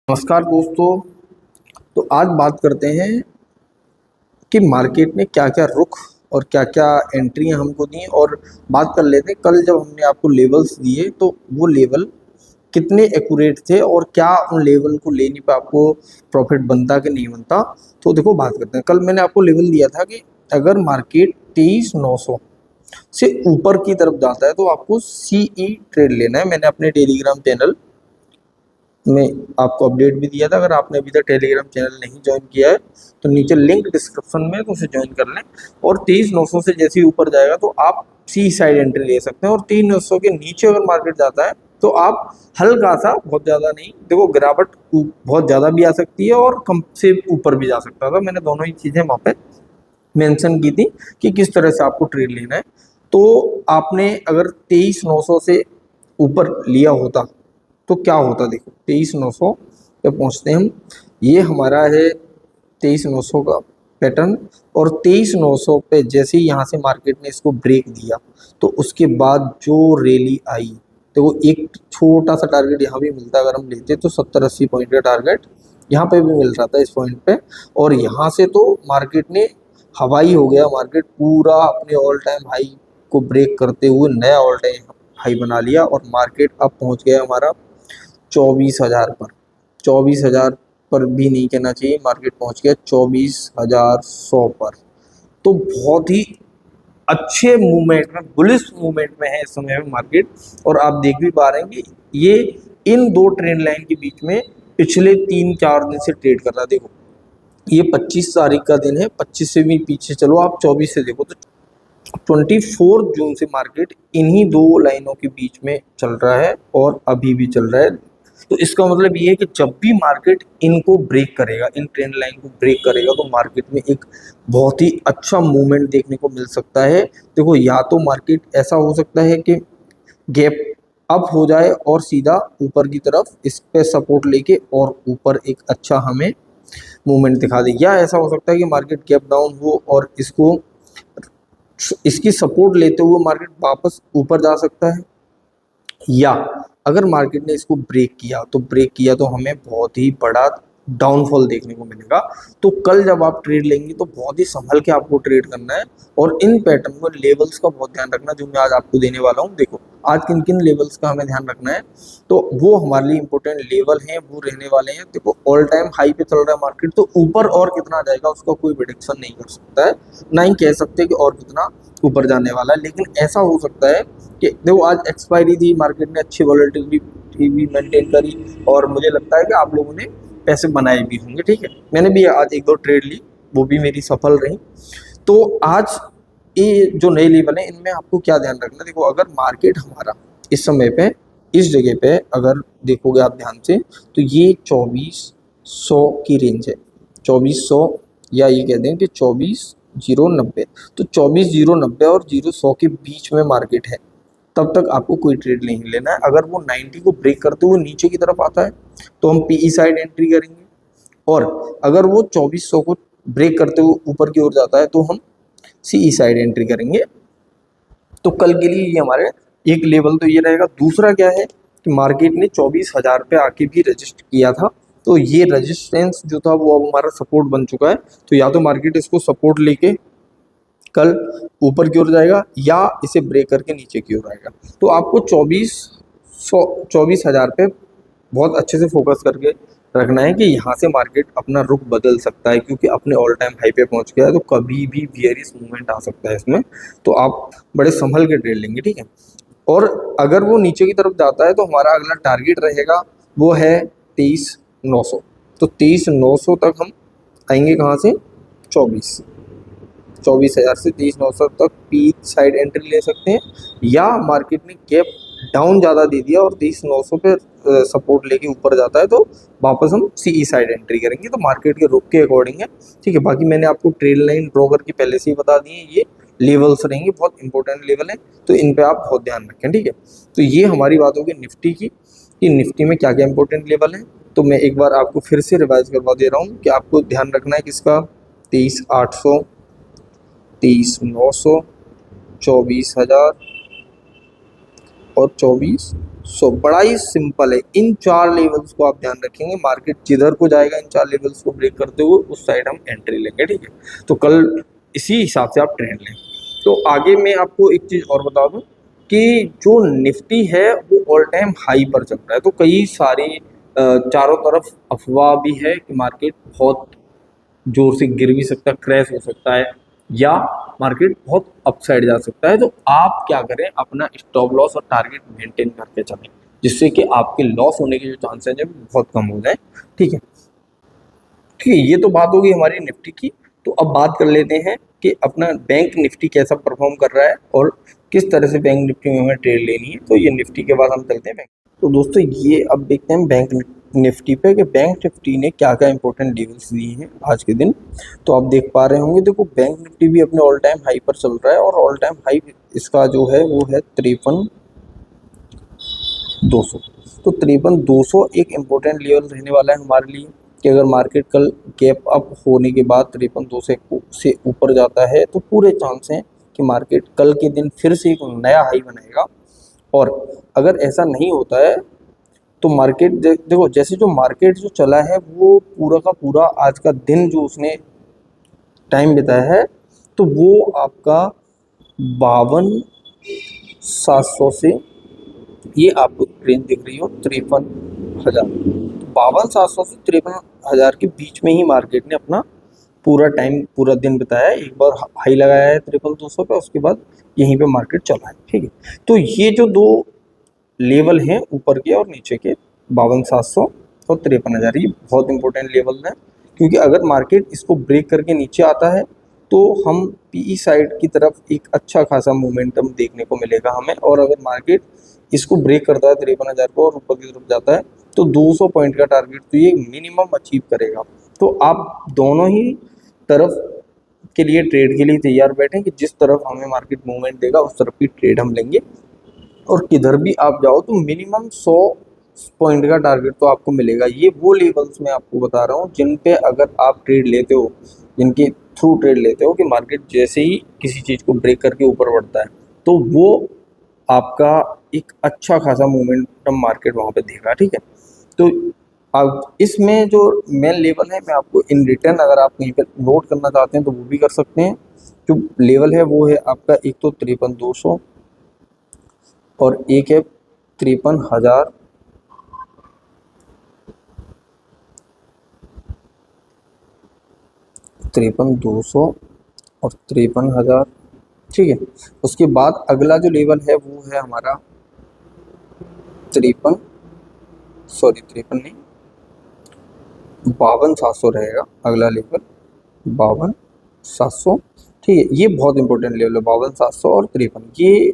नमस्कार दोस्तों। तो आज बात करते हैं कि मार्केट ने क्या क्या रुख और क्या क्या एंट्रियां हमको दी, और बात कर लेते हैं कल जब हमने आपको लेवल्स दिए तो वो लेवल कितने एक्यूरेट थे और क्या उन लेवल को लेने पे आपको प्रॉफिट बनता कि नहीं बनता। तो देखो, बात करते हैं। कल मैंने आपको लेवल दिया था कि अगर मार्केट 23,900 से ऊपर की तरफ जाता है तो आपको सीई ट्रेड लेना है। मैंने अपने टेलीग्राम चैनल में आपको अपडेट भी दिया था। अगर आपने अभी तक टेलीग्राम चैनल नहीं ज्वाइन किया है तो नीचे लिंक डिस्क्रिप्शन में तो उसे ज्वाइन कर लें। और 23,900 से जैसे ही ऊपर जाएगा तो आप सी साइड एंट्री ले सकते हैं, और 23,900 के नीचे अगर मार्केट जाता है तो आप हल्का सा, बहुत ज़्यादा नहीं, देखो गिरावट बहुत ज़्यादा भी आ सकती है और कम से ऊपर भी जा सकता था। मैंने दोनों ही चीज़ें वहाँ पे मेंशन की थी कि किस तरह से आपको ट्रेड लेना है। तो आपने अगर 23,900 से ऊपर लिया होता तो क्या होता। देखो, 23,900 पे पहुंचते हैं हम। ये हमारा है 23,900 का पैटर्न, और 23,900 पे जैसे ही यहाँ से मार्केट ने इसको ब्रेक दिया तो उसके बाद जो रैली आई, तो वो एक छोटा सा टारगेट यहाँ भी मिलता है। अगर हम लेते तो 70-80 पॉइंट का टारगेट यहाँ पे भी मिल रहा था इस पॉइंट पे, और यहाँ से तो मार्केट ने हवाई हो गया। मार्केट पूरा अपने ऑल टाइम हाई को ब्रेक करते हुए नया ऑल टाइम हाई बना लिया, और मार्केट अब पहुंच गया हमारा 24,000 पर। 24,000 पर भी नहीं कहना चाहिए, मार्केट पहुंच गया 24,100 पर। तो बहुत ही अच्छे मूवमेंट में, बुलिश मूवमेंट में है इस समय में मार्केट। और आप देख भी पा रहे हैं कि ये इन दो ट्रेंड लाइन के बीच में पिछले 3-4 दिन से ट्रेड कर रहा है। देखो, ये 25 तारीख का दिन है, 25 से भी पीछे चलो आप, 24 से देखो तो 24 जून से मार्केट इन्हीं दो लाइनों के बीच में चल रहा है और अभी भी चल रहा है। तो इसका मतलब ये है कि जब भी मार्केट इनको ब्रेक करेगा, इन ट्रेंड लाइन को ब्रेक करेगा, तो मार्केट में एक बहुत ही अच्छा मूवमेंट देखने को मिल सकता है। देखो, या तो मार्केट ऐसा हो सकता है कि गैप अप हो जाए और सीधा ऊपर की तरफ इस पे सपोर्ट लेके और ऊपर एक अच्छा हमें मूवमेंट दिखा दे, या ऐसा हो सकता है कि मार्केट गैप डाउन हो और इसकी सपोर्ट लेते हुए मार्केट वापस ऊपर जा सकता है। या अगर मार्केट ने इसको ब्रेक किया तो हमें बहुत ही बड़ा डाउनफॉल देखने को मिलेगा। तो कल जब आप ट्रेड लेंगे तो बहुत ही संभल के आपको ट्रेड करना है, और इन पैटर्न को, लेवल्स का बहुत ध्यान रखना जो मैं आज आपको देने वाला हूँ। देखो, आज किन किन लेवल्स का हमें ध्यान रखना है, तो वो हमारे लिए इंपॉर्टेंट लेवल हैं, वो रहने वाले हैं। देखो, ऑल टाइम हाई पे चल रहा है मार्केट, तो ऊपर और कितना जाएगा उसका कोई प्रेडिक्शन नहीं कर सकता है, ना ही कह सकते कि और कितना ऊपर जाने वाला है। लेकिन ऐसा हो सकता है कि देखो, आज एक्सपायरी थी, मार्केट ने अच्छी वॉलेटिलिटी भी मेंटेन करी, और मुझे लगता है कि आप लोगों ने पैसे बनाए भी होंगे। ठीक है, मैंने भी आज 1-2 ट्रेड ली, वो भी मेरी सफल रही। तो आज ये जो नए लेवल है इनमें आपको क्या ध्यान रखना है। देखो, अगर मार्केट हमारा इस समय पे इस जगह पे अगर देखोगे आप ध्यान से, तो ये 2400 की रेंज है। 2400, या ये कह दें कि 24,090। तो 24,090 और 0,100 के बीच में मार्केट है, तब तक आपको कोई ट्रेड नहीं लेना है। अगर वो 90 को ब्रेक करते हुए नीचे की तरफ आता है तो हम पीई साइड एंट्री करेंगे, और अगर वो 2400 को ब्रेक करते हुए ऊपर की ओर जाता है तो हम सीई साइड एंट्री करेंगे। तो कल के लिए ये हमारे एक लेवल तो ये रहेगा। दूसरा क्या है कि मार्केट ने 24,000 पे आके भी रजिस्ट किया था, तो ये रेजिस्टेंस जो था वो अब हमारा सपोर्ट बन चुका है। तो या तो मार्केट इसको सपोर्ट लेके कल ऊपर की ओर जाएगा, या इसे ब्रेक करके नीचे की ओर आएगा। तो आपको 24,000 पे बहुत अच्छे से फोकस करके रखना है कि यहाँ से मार्केट अपना रुख बदल सकता है, क्योंकि अपने ऑल टाइम हाई पे पहुँच गया है, तो कभी भी बियरिश मूवमेंट आ सकता है इसमें। तो आप बड़े संभल के ट्रेड लेंगे, ठीक है। और अगर वो नीचे की तरफ जाता है तो हमारा अगला टारगेट रहेगा, वो है 23,900। तो 23,900 तक हम आएंगे कहाँ से, 24,000 से 23,900 तक पीक साइड एंट्री ले सकते हैं। या मार्केट ने गैप डाउन ज़्यादा दे दिया और 23,900 पे सपोर्ट लेके ऊपर जाता है तो वापस हम सीई साइड एंट्री करेंगे। तो मार्केट के रुख के अकॉर्डिंग है, ठीक है। बाकी मैंने आपको ट्रेड लाइन ड्रॉ करके पहले से ही बता दी है, ये लेवल्स रहेंगे, बहुत इंपॉर्टेंट लेवल है, तो इन पे आप बहुत ध्यान रखें, ठीक है। तो ये हमारी बात होगी निफ्टी की, कि निफ्टी में क्या क्या इंपॉर्टेंट लेवल है। तो मैं एक बार आपको फिर से रिवाइज करवा दे रहा हूँ कि आपको ध्यान रखना है किसका, 23,800, 23,900, 24,000 और 24,090। बड़ा ही सिंपल है, इन 4 लेवल्स को आप ध्यान रखेंगे, मार्केट जिधर को जाएगा इन 4 लेवल्स को ब्रेक करते हुए उस साइड हम एंट्री लेंगे, ठीक है। तो कल इसी हिसाब से आप ट्रेड लें। तो आगे मैं आपको एक चीज़ और बता दूं कि जो निफ्टी है वो ऑल टाइम हाई पर चल रहा है, तो कई सारी चारों तरफ अफवाह भी है कि मार्केट बहुत जोर से गिर भी सकता है, क्रैश हो सकता है, या मार्केट बहुत अपसाइड जा सकता है। तो आप क्या करें, अपना स्टॉप लॉस और टारगेट मेंटेन करके चलें, जिससे कि आपके लॉस होने के जो चांसेस हैं वो बहुत कम हो जाए, ठीक है। ठीक है, ये तो बात होगी हमारी निफ्टी की। तो अब बात कर लेते हैं कि अपना बैंक निफ्टी कैसा परफॉर्म कर रहा है और किस तरह से बैंक निफ्टी में हमें ट्रेड लेनी है। तो ये निफ्टी के बाद हम चलते हैं बैंक। तो दोस्तों ये अब देखते हैं बैंक निफ्टी पे कि बैंक निफ्टी ने क्या क्या इंपॉर्टेंट लेवल्स दिए हैं आज के दिन। तो आप देख पा रहे होंगे, देखो बैंक निफ्टी भी अपने ऑल टाइम हाई पर चल रहा है और ऑल टाइम हाई इसका जो है वो है 53,200। तो 53,200 एक इम्पोर्टेंट लेवल रहने वाला है हमारे लिए कि अगर मार्केट कल गैप अप होने के बाद 53,200 से ऊपर जाता है तो पूरे चांस हैं कि मार्केट कल के दिन फिर से एक नया हाई बनाएगा। और अगर ऐसा नहीं होता है तो मार्केट देखो, जैसे जो मार्केट जो चला है वो पूरा का पूरा आज का दिन जो उसने टाइम बिताया है, तो वो आपका 52,700 से, ये आपको रेंज दिख रही हो 53,000, 52,700 से 53,000 के बीच में ही मार्केट ने अपना पूरा टाइम पूरा दिन बिताया है। एक बार हाई लगाया है 53,200 पे, उसके बाद यहीं पे मार्केट चला है, ठीक है। तो ये जो दो लेवल हैं ऊपर के और नीचे के, 52,700 और 53,000, ये बहुत इंपॉर्टेंट लेवल हैं, क्योंकि अगर मार्केट इसको ब्रेक करके नीचे आता है तो हम पीई साइड की तरफ एक अच्छा खासा मोमेंटम देखने को मिलेगा हमें। और अगर मार्केट इसको ब्रेक करता है 53,000 को और ऊपर की तरफ जाता है तो 200 पॉइंट का टारगेट तो ये मिनिमम अचीव करेगा। तो आप दोनों ही तरफ के लिए ट्रेड के लिए तैयार बैठें कि जिस तरफ हमें मार्केट मूवमेंट देगा उस तरफ की ट्रेड हम लेंगे। और किधर भी आप जाओ तो मिनिमम 100 पॉइंट का टारगेट तो आपको मिलेगा। ये वो लेवल्स मैं आपको बता रहा हूँ जिन पे अगर आप ट्रेड लेते हो, जिनके थ्रू ट्रेड लेते हो कि मार्केट जैसे ही किसी चीज़ को ब्रेक करके ऊपर बढ़ता है तो वो आपका एक अच्छा खासा मोमेंटम मार्केट वहाँ पे देगा, ठीक है। तो अब इसमें जो मेन लेवल है, मैं आपको इन रिटर्न अगर आप कहीं पर नोट करना चाहते हैं तो वो भी कर सकते हैं। जो लेवल है वो है आपका एक तो 53,200 और एक है 53,000, 53,200 और 53,000, ठीक है। उसके बाद अगला जो लेवल है वो है हमारा 53, सॉरी 53 नहीं, 52,700 रहेगा अगला लेवल, 52,700, ठीक है। ये बहुत इंपॉर्टेंट लेवल है 52,700 और 53, ये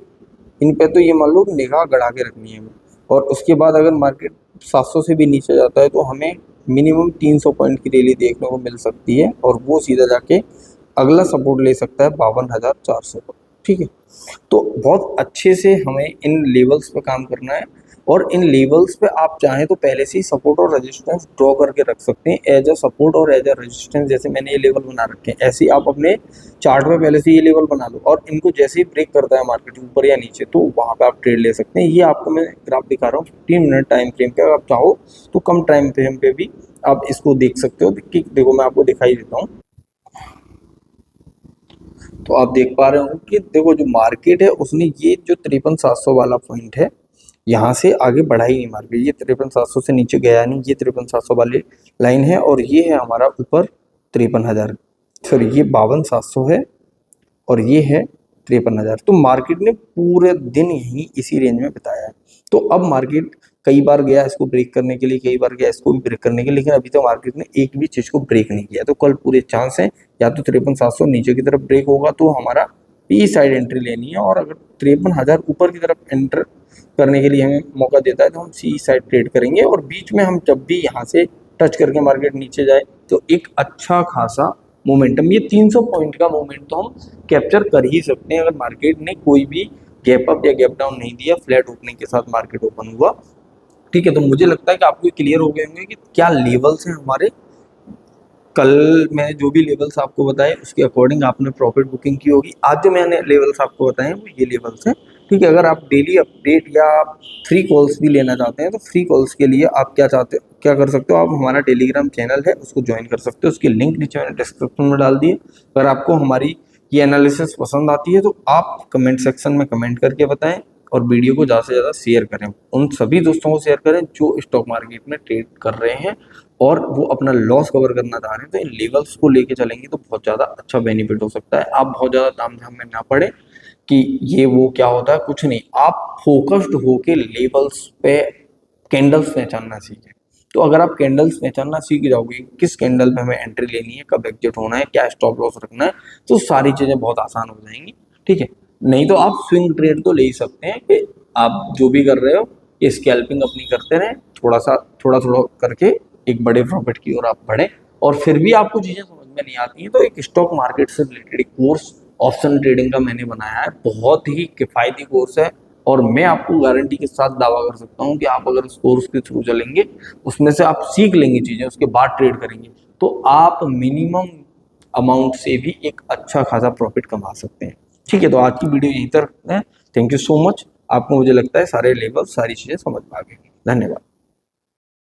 इन पे तो ये मान लो निगाह गड़ा के रखनी है हमें। और उसके बाद अगर मार्केट 700 से भी नीचे जाता है तो हमें मिनिमम 300 पॉइंट की रैली देखने को मिल सकती है और वो सीधा जाके अगला सपोर्ट ले सकता है 52,400 पर, ठीक है। तो बहुत अच्छे से हमें इन लेवल्स पे काम करना है और इन लेवल्स पे आप चाहें तो पहले से ही सपोर्ट और रेजिस्टेंस ड्रॉ करके रख सकते हैं एज अ सपोर्ट और एज अ रेजिस्टेंस। जैसे मैंने ये लेवल बना रखे हैं, ऐसे ही आप अपने चार्ट में पहले से ये लेवल बना लो और इनको जैसे ही ब्रेक करता है मार्केट ऊपर या नीचे तो वहाँ पे आप ट्रेड ले सकते हैं। ये आपको मैं ग्राफ दिखा रहा हूँ 15 मिनट टाइम फ्रेम पे, अगर आप चाहो तो कम टाइम फ्रेम पे भी आप इसको देख सकते हो। देखो मैं आपको दिखाई देता हूँ, तो आप देख पा रहे हो कि देखो जो मार्केट है उसने ये जो 53,700 वाला पॉइंट है यहाँ से आगे बढ़ा ही नहीं मार्केट, ये 53,700 से नीचे गया नहीं, ये 53,700 वाली लाइन है और ये है हमारा ऊपर 53,000, सॉरी ये 52,700 है और ये है 53,000। तो मार्केट ने पूरे दिन यहीं इसी रेंज में बिताया है। तो अब मार्केट कई बार गया इसको ब्रेक करने के लिए, कई बार गया इसको भी ब्रेक करने के लिए, लेकिन अभी तो मार्केट ने एक भी चीज़ को ब्रेक नहीं किया। तो कल पूरे चांस हैं या तो 53,700 नीचे की तरफ ब्रेक होगा तो हमारा पी साइड एंट्री लेनी है, और अगर 53,000 ऊपर की तरफ एंटर करने के लिए हमें मौका देता है तो हम सी साइड ट्रेड करेंगे। और बीच में हम जब भी यहाँ से टच करके मार्केट नीचे जाए तो एक अच्छा खासा मोमेंटम, ये 300 पॉइंट का मोमेंट तो हम कैप्चर कर ही सकते हैं अगर मार्केट ने कोई भी गैप अप या गैप डाउन नहीं दिया, फ्लैट ओपनिंग के साथ मार्केट ओपन हुआ, ठीक है। तो मुझे लगता है कि आपको क्लियर हो गए होंगे कि क्या लेवल्स हैं हमारे। कल मैंने जो भी लेवल्स आपको बताए उसके अकॉर्डिंग आपने प्रॉफिट बुकिंग की होगी। आज जो मैंने लेवल्स आपको बताए वो ये लेवल्स हैं, ठीक है। अगर आप डेली अपडेट या फ्री कॉल्स भी लेना चाहते हैं तो फ्री कॉल्स के लिए आप क्या कर सकते हो, आप हमारा टेलीग्राम चैनल है उसको ज्वाइन कर सकते हो। उसकी लिंक नीचे मैंने डिस्क्रिप्शन में डाल दी है। अगर आपको हमारी ये एनालिसिस पसंद आती है तो आप कमेंट सेक्शन में कमेंट करके बताएं और वीडियो को ज़्यादा से ज़्यादा शेयर करें। उन सभी दोस्तों को शेयर करें जो स्टॉक मार्केट में ट्रेड कर रहे हैं और वो अपना लॉस कवर करना चाह रहे हैं। तो इन लेवल्स को लेके चलेंगे तो बहुत ज़्यादा अच्छा बेनिफिट हो सकता है। आप बहुत ज़्यादा ताम झाम में ना पड़े कि ये वो क्या होता है, कुछ नहीं। आप फोकस्ड होके लेवल्स पे कैंडल्स पहचानना सीखें। तो अगर आप कैंडल्स पहचानना सीख जाओगे, किस कैंडल पे हमें एंट्री लेनी है, कब एग्जिट होना है, क्या स्टॉप लॉस रखना है, तो सारी चीज़ें बहुत आसान हो जाएंगी। ठीक है। नहीं तो आप स्विंग ट्रेड तो ले ही सकते हैं कि आप जो भी कर रहे हो ये स्कैल्पिंग अपनी करते रहें, थोड़ा थोड़ा करके एक बड़े प्रॉफिट की ओर आप बढ़े। और फिर भी आपको चीज़ें समझ में नहीं आती हैं तो एक स्टॉक मार्केट से रिलेटेड एक कोर्स ऑप्शन ट्रेडिंग का मैंने बनाया है, बहुत ही किफ़ायती कोर्स है। और मैं आपको गारंटी के साथ दावा कर सकता हूँ कि आप अगर उस कोर्स के थ्रू चलेंगे, उसमें से आप सीख लेंगे चीज़ें, उसके बाद ट्रेड करेंगे तो आप मिनिमम अमाउंट से भी एक अच्छा खासा प्रॉफिट कमा सकते हैं। ठीक है। तो आज की वीडियो यहीं तक है। Thank you so much. आपको मुझे लगता है सारे लेवल सारी चीज़ें समझ में आ गई। धन्यवाद।